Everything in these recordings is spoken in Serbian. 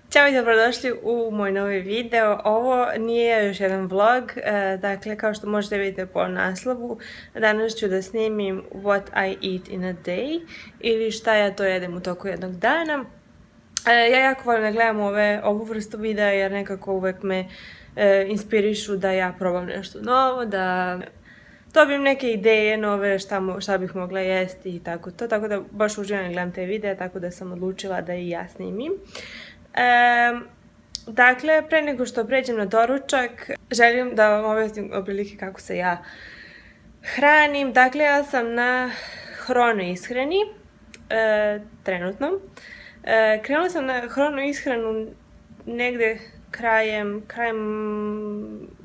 Ćao i dobrodošli u moj novi video. Ovo nije još jedan vlog, dakle kao što možete vidjeti po naslovu, danas ću da snimim what I eat in a day ili šta ja to jedem u toku jednog dana. Ja jako volim da gledam ovu vrstu videa jer nekako uvek me inspirišu da ja probam nešto novo, da dobijem neke ideje nove šta bih mogla jesti i tako to, tako da baš uživam da gledam te videe, tako da sam odlučila da i ja snimim. Dakle, pre nego što pređem na doručak, želim da vam objasnim otprilike kako se ja hranim. Dakle, ja sam na hrono ishrani, trenutno. Krenula sam na hrono ishranu negde krajem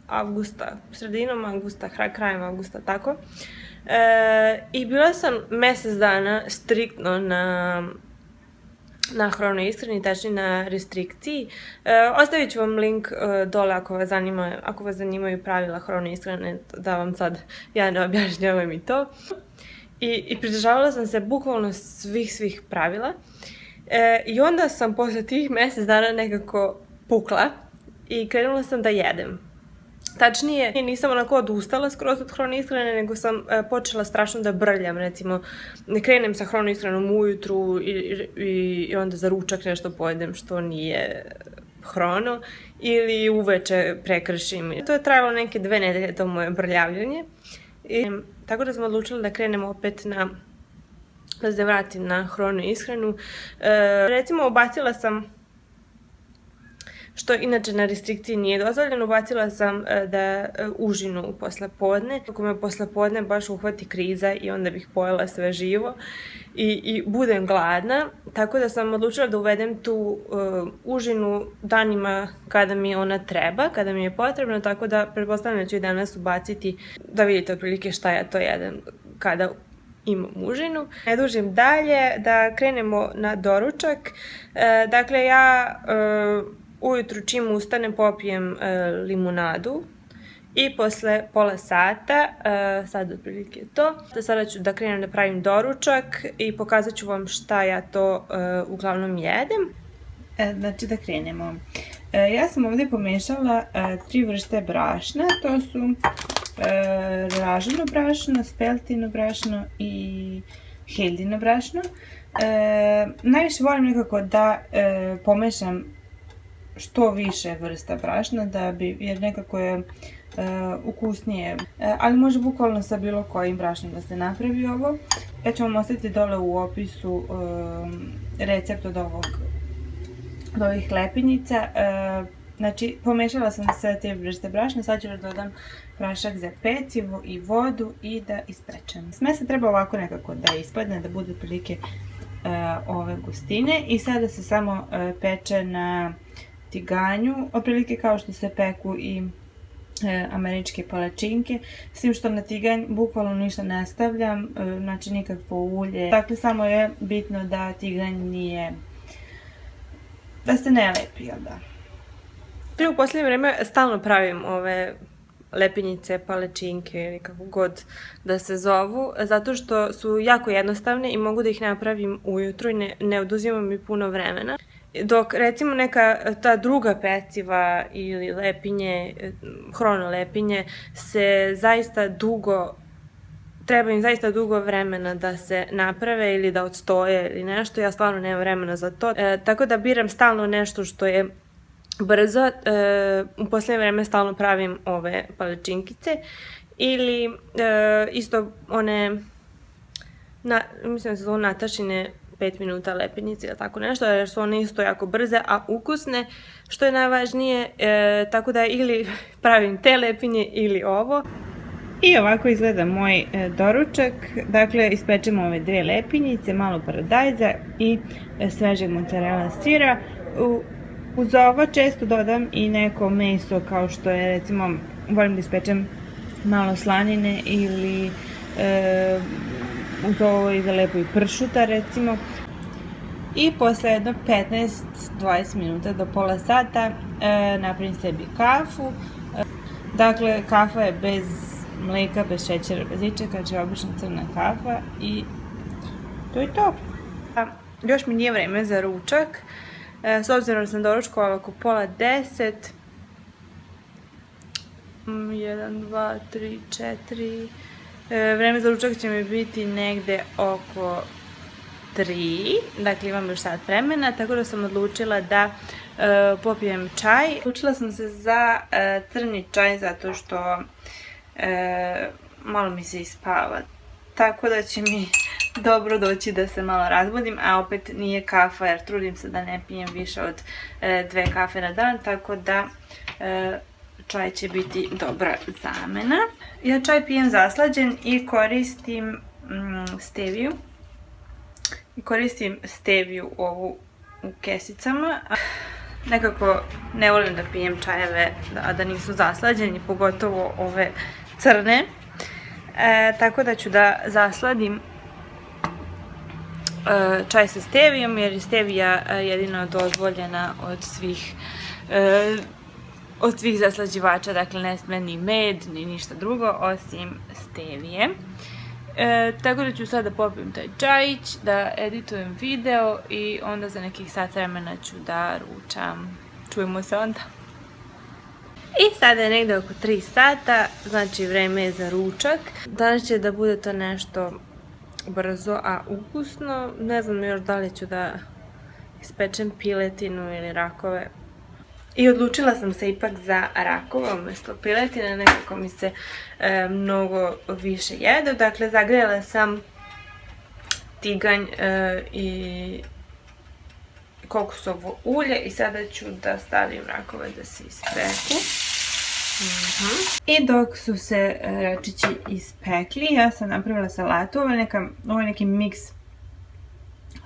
avgusta, sredinom avgusta, krajem avgusta, tako. I bila sam mesec dana striktno na hrono ishrani, tačnije na restrikciji. Ostavit ću vam link dole ako vas zanimaju pravila hrono ishrane, da vam sad ja ne objašnjavam i to. I pridržavala sam se bukvalno svih pravila. I onda sam posle tih mesec dana nekako pukla i krenula sam da jedem. Tačnije, nisam onako odustala skroz od hrono ishrane, nego sam počela strašno da brljam, recimo, krenem sa hrono ishranom ujutru i onda za ručak nešto pojedem što nije hrono, ili uveče prekršim. To je trajalo neke 2 nedelje, to moje brljavljanje. Tako da sam odlučila da krenem opet da se vratim na hrono ishranu. Recimo, ubacila sam, što inače na restrikciji nije dozvoljeno, ubacila sam da užinu posle podne. Ako me posle podne baš uhvati kriza i onda bih pojela sve živo i budem gladna, tako da sam odlučila da uvedem tu užinu danima kada mi ona treba, kada mi je potrebno, tako da pretpostavljam da ću i danas ubaciti da vidite otprilike šta ja to jedem kada imam užinu. Ne dužim dalje, da krenemo na doručak. Dakle, ja ujutru čim ustanem popijem limunadu i posle pola sata, sad otprilike je to. Sada ću da krenem da pravim doručak i pokazat ću vam šta ja to uglavnom jedem. Znači da krenemo. Ja sam ovdje pomešala 3 vrste brašna, to su raženo brašno, speltino brašno i heldino brašno. Najviše volim nekako da pomešam što više vrsta brašna, jer nekako je ukusnije, ali može bukvalno sa bilo kojim brašnom da se napravi ovo. Ja ću vam ostaviti dole u opisu recept od ovih lepinjica. Znači, pomešala sam sve te vrste brašna, sad ću da dodam prašak za pecivo i vodu i da ispečem. Smesa treba ovako nekako da ispadne, da bude otprilike ove gustine i sada se samo peče na tiganju, otprilike kao što se peku i američke palačinke, s tim što na tiganj bukvalno ništa ne stavljam, znači nikakvo ulje. Dakle, samo je bitno da tiganj nije, da se ne lepi, jel da? U posljednje vreme stalno pravim ove lepinjice, palačinke ili kako god da se zovu, zato što su jako jednostavne i mogu da ih napravim ujutru i ne oduzima mi puno vremena. Dok recimo neka ta druga peciva ili lepinje, hrono lepinje, treba im zaista dugo vremena da se naprave ili da odstoje ili nešto, ja stvarno nemam vremena za to. Tako da biram stalno nešto što je brzo, u posljednje vreme stalno pravim ove palačinkice ili isto one, mislim da se zovu Natašine 5 minuta lepinjice ili tako nešto, jer su one isto jako brze, a ukusne, što je najvažnije, tako da ili pravim te lepinje ili ovo. I ovako izgleda moj doručak. Dakle, ispečemo ove 2 lepinjice, malo paradajza i svežeg mozzarella sira. Uz ovo često dodam i neko meso, kao što je, recimo, volim da ispečem malo slanine ili uz ovo ide lepo i pršuta, recimo. I posle jedno 15-20 minuta do pola sata napravim sebi kafu. Dakle, kafa je bez mleka, bez šećera, bez ičega, znači obična crna kafa i to je to. Još mi nije vreme za ručak, S obzirom da sam doručkovala oko pola 10, 1, 2, 3, 4, vreme za ručak će mi biti negde oko 3, dakle imam još sat vremena, tako da sam odlučila da popijem čaj. Odlučila sam se za crni čaj zato što malo mi se ispava, tako da će mi dobro doći da se malo razbudim, a opet nije kafa jer trudim se da ne pijem više od 2 kafe na dan, tako da čaj će biti dobra zamena. Ja čaj pijem zaslađen i koristim steviju. Koristim steviju ovu u kesicama. Nekako ne volim da pijem čajeve, a da nisu zaslađeni, pogotovo ove crne. Tako da ću da zasladim čaj sa stevijom, jer je stevija jedino dozvoljena od svih zaslađivača, dakle ne sme ni med, ni ništa drugo, osim stevije. Tako da ću sada popijem taj čajić, da editujem video i onda za nekih sat vremena ću da ručam. Čujemo se onda. I sada je negde oko 3 sata, znači vreme je za ručak. Danas će da bude to nešto brzo, a ukusno. Ne znam još da li ću da ispečem piletinu ili rakove. I odlučila sam se ipak za rakove umjesto piletine, nekako mi se mnogo više jedu. Dakle, zagrijala sam tiganj i kokosovo ulje i sada ću da stavim rakove da se ispeku. I dok su se račići ispekli, ja sam napravila salatu. Ovo je neki miks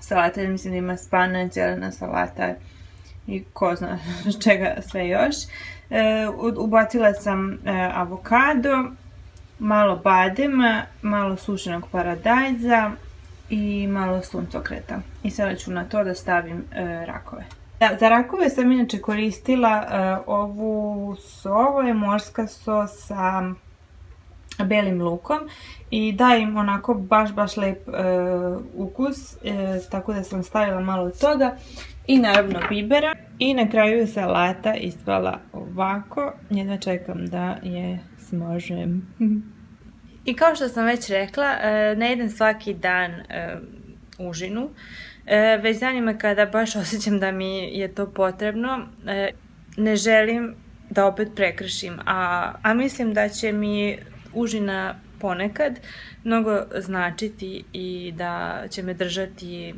salata, jer mislim da ima spanac, zelena salata i ko zna čega sve još. Ubacila sam avokado, malo badema, malo sušenog paradajza i malo suncokreta. I sada ću na to da stavim rakove. Za rakove sam inače koristila ovo je morska sos sa belim lukom i daje im onako baš lep ukus, tako da sam stavila malo toga i naravno bibera. I na kraju je salata ispala ovako, jedva čekam da je smažem. I kao što sam već rekla, ne jedem svaki dan užinu, već danima kada baš osjećam da mi je to potrebno, ne želim da opet prekršim, a mislim da će mi užina ponekad mnogo značiti i da će me držati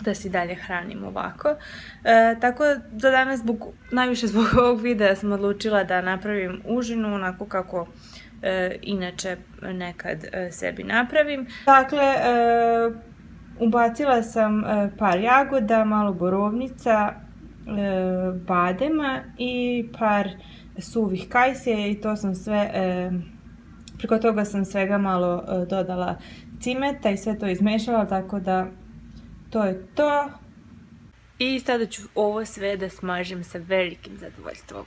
da se dalje hranim ovako. Tako da danas, najviše zbog ovog videa, sam odlučila da napravim užinu onako kako inače nekad sebi napravim. Dakle, ubacila sam par jagoda, malo borovnica, badema i par suvih kajsija i to sam sve, preko toga sam svega malo dodala cimeta i sve to izmešala, tako da to je to. I sada ću ovo sve da smažem sa velikim zadovoljstvom.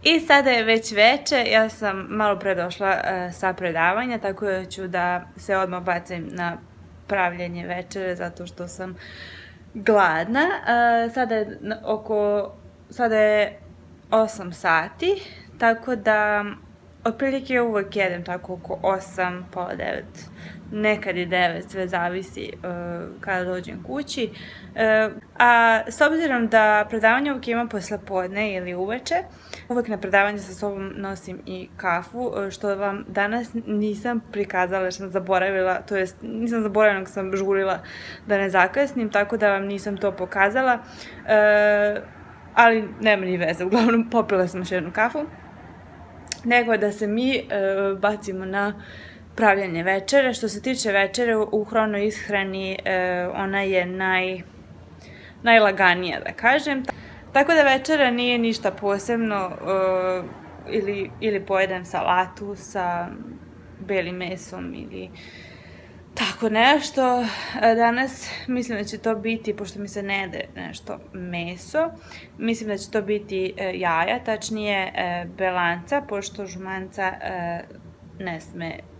I sada je već veče, ja sam malo pre došla sa predavanja, tako da ću da se odmah bacim na pravljenje večere zato što sam gladna. Sada je 8 sati, tako da otprilike uvek jedem tako oko 8, pola 9, nekad i 9, sve zavisi kada dođem kući. A s obzirom da predavanje uvijek imam poslepodne ili uveče, uvijek na predavanje sa sobom nosim i kafu, što vam danas nisam prikazala jer sam zaboravila, to jest nisam zaboravila nego sam žurila da ne zakasnim, tako da vam nisam to pokazala, ali nema ni veze, uglavnom popila sam još jednu kafu, nego da se mi bacimo na pravljanje večere. Što se tiče večere, u Hrono ishrani ona je najlaganija, da kažem. Tako da večera nije ništa posebno, ili pojedem salatu sa belim mesom ili tako nešto. Danas mislim da će to biti, pošto mi se ne jede nešto meso, mislim da će to biti jaja, tačnije belanca, pošto žumanca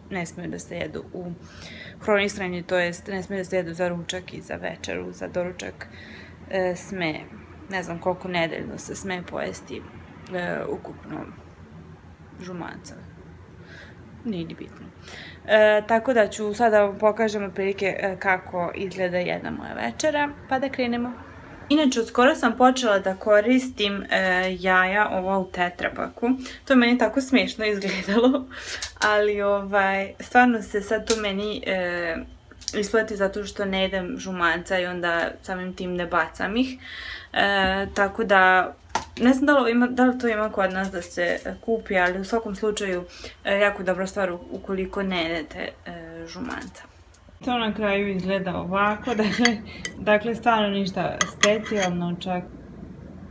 ne smeju da se jedu u Hrono ishrani, to jest ne smeju da se jedu za ručak i za večeru, za doručak sme, ne znam koliko nedeljno se sme pojesti ukupno žumanca. Nije ni bitno. Tako da ću sada vam pokažem otprilike kako izgleda jedna moja večera, pa da krenemo. Inače, skoro sam počela da koristim jaja ova u tetrapaku. To je meni tako smiješno izgledalo, ali stvarno se sad to meni isplati zato što ne jedem žumanca i onda samim tim ne bacam ih. Tako da, ne znam da li to ima kod nas da se kupi, ali u svakom slučaju jako dobra stvar ukoliko ne jedete žumanca. To na kraju izgleda ovako, dakle stvarno ništa specijalno, čak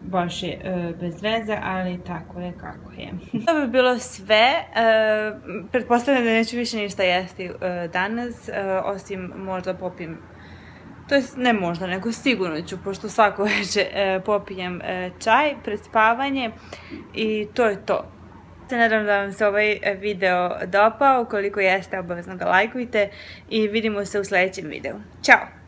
baš je bez veze, ali tako je kako je. To bi bilo sve, pretpostavljam da neću više ništa jesti danas, osim možda popim, to jest ne možda, nego sigurno ću, pošto svako večer popijem čaj pred spavanje i to je to. Nadam da vam se ovaj video dopao, ukoliko jeste obavezno ga lajkujte i vidimo se u sljedećem videu. Ćao!